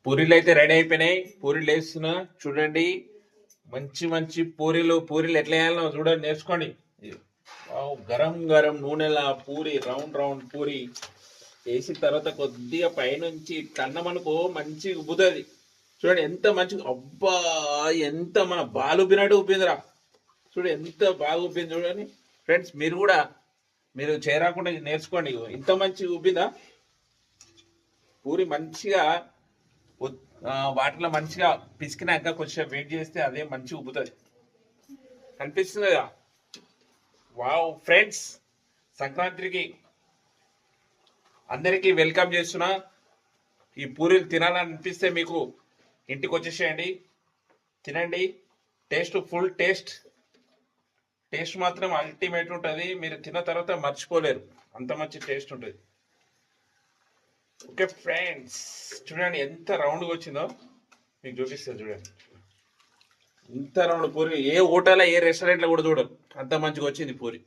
పూరీలు అయితే రెడీ అయిపోయినాయి. పూరీలు వేస్తున్నా చూడండి. మంచి మంచి పూరీలు ఎట్లా వేయాలో చూడండి, నేర్చుకోండి. వావ్, గరం గరం నూనెల పూరి, రౌండ్ రౌండ్ పూరి వేసిన తర్వాత కొద్దిగా పైనుంచి కన్నమనుకో మంచి ఉబ్బుతుంది. చూడండి ఎంత మంచి, అబ్బా ఎంత మన బాలు ఉబ్బినట్టు ఉబ్బిందిరా. చూడు ఎంత బాగా ఉబ్బింది చూడండి. ఫ్రెండ్స్ మీరు కూడా మీరు చేరాకుండా నేర్చుకోండి. ఇంత మంచి ఉబ్బిందా పూరి. మంచిగా వాటిలో మంచిగా పిసికినాక కొంచెం వెయిట్ చేస్తే అదే మంచి ఉబ్బుతుంది. కనిపిస్తుంది కదా. వావ్ ఫ్రెండ్స్, సంక్రాంతికి అందరికీ వెల్కమ్ చేస్తున్నా. ఈ పూరీలు తినాలనిపిస్తే మీకు ఇంటికి వచ్చేసేయండి, తినండి. ఫుల్ టేస్ట్ మాత్రం అల్టిమేట్ ఉంటుంది. మీరు తిన్న తర్వాత మర్చిపోలేరు, అంత మంచి టేస్ట్ ఉంటుంది. ఓకే ఫ్రెండ్స్, చూడండి ఎంత రౌండ్గా వచ్చిందో మీకు చూపిస్తుంది. చూడండి ఇంత రౌండ్ పూరి ఏ హోటల్ ఏ రెస్టారెంట్లో కూడా చూడరు, అంత మంచిగా వచ్చింది పూరి.